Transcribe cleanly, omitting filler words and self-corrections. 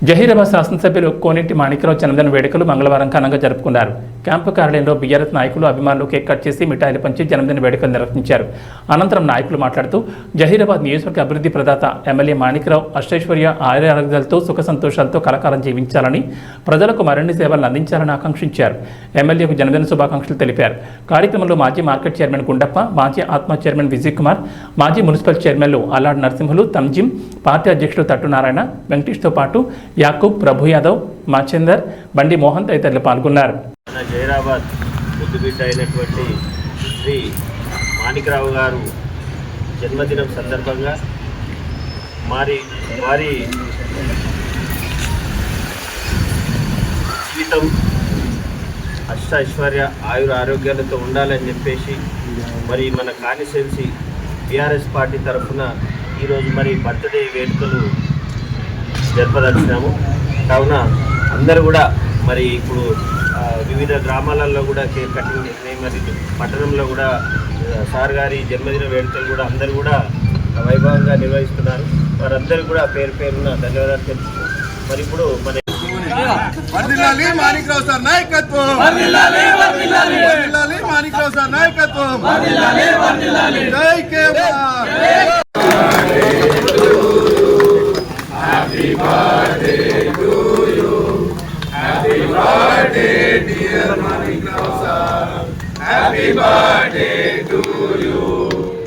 జహీరాబాద్ శాసనసభ్యులు కోనేటి మాణిక్యరావు జన్మదిన వేడుకలు మంగళవారం ఘనంగా జరుపుకున్నారు. క్యాంపు కార్యాలయంలో బీఆర్ఎస్ నాయకులు అభిమానులు కేక్ కట్ చేసి మిఠాయిలు పంచి జన్మదిన వేడుకలు నిర్వహించారు. అనంతరం నాయకులు మాట్లాడుతూ జహీరాబాద్ నియోజకవర్గ అభివృద్ధి ప్రదాత ఎమ్మెల్యే మాణిక్యరావు అష్టైశ్వర్య ఆరోగ్యాలతో సుఖ సంతోషాలతో కలకాలం జీవించాలని, ప్రజలకు మరిన్ని సేవలను అందించాలని ఆకాంక్షించారు. ఎమ్మెల్యేకు జన్మదిన శుభాకాంక్షలు తెలిపారు. కార్యక్రమంలో మాజీ మార్కెట్ చైర్మన్ గుండప్ప, మాజీ ఆత్మ చైర్మన్ విజయ్ కుమార్, మాజీ మున్సిపల్ చైర్మన్లు అల్లాడ్ నరసింహులు, తమ్జిం, పార్టీ అధ్యక్షుడు తట్టునారాయణ, వెంకటేష్తో పాటు యాకూబ్, ప్రభు యాదవ్, మాచందర్, బండి మోహన్ తదితరులు పాల్గొన్నారు. మన జహీరాబాద్ ముద్దుబిడ్డ అయినటువంటి శ్రీ మాణిక్యరావు గారు జన్మదినం సందర్భంగా వారి జీవితం అష్ట ఐశ్వర్య ఆయుర ఆరోగ్యాలతో ఉండాలని చెప్పేసి మరి మన కాన్స్టిట్యుయెన్సీ టీఆర్ఎస్ పార్టీ తరఫున ఈరోజు మరి బర్త్డే వేడుకలు జరపదలిచాము. కావున అందరూ కూడా మరి ఇప్పుడు వివిధ గ్రామాలలో కూడా కేక్ కటింగ్ చేసినాయి. మరి పట్టణంలో కూడా సార్ గారి జన్మదిన వేడుకలు కూడా అందరూ కూడా వైభవంగా నిర్వహిస్తున్నారు. వారందరూ కూడా పేరు పేరున ధన్యవాదాలు తెలుపుతూ మరి ఇప్పుడు మన మాణిక్యరావు సార్ నాయకత్వం, మాణిక్యరావు సార్ నాయకత్వం, జై KCR. Happy birthday to you. Happy birthday, dear Manikau sir. Happy birthday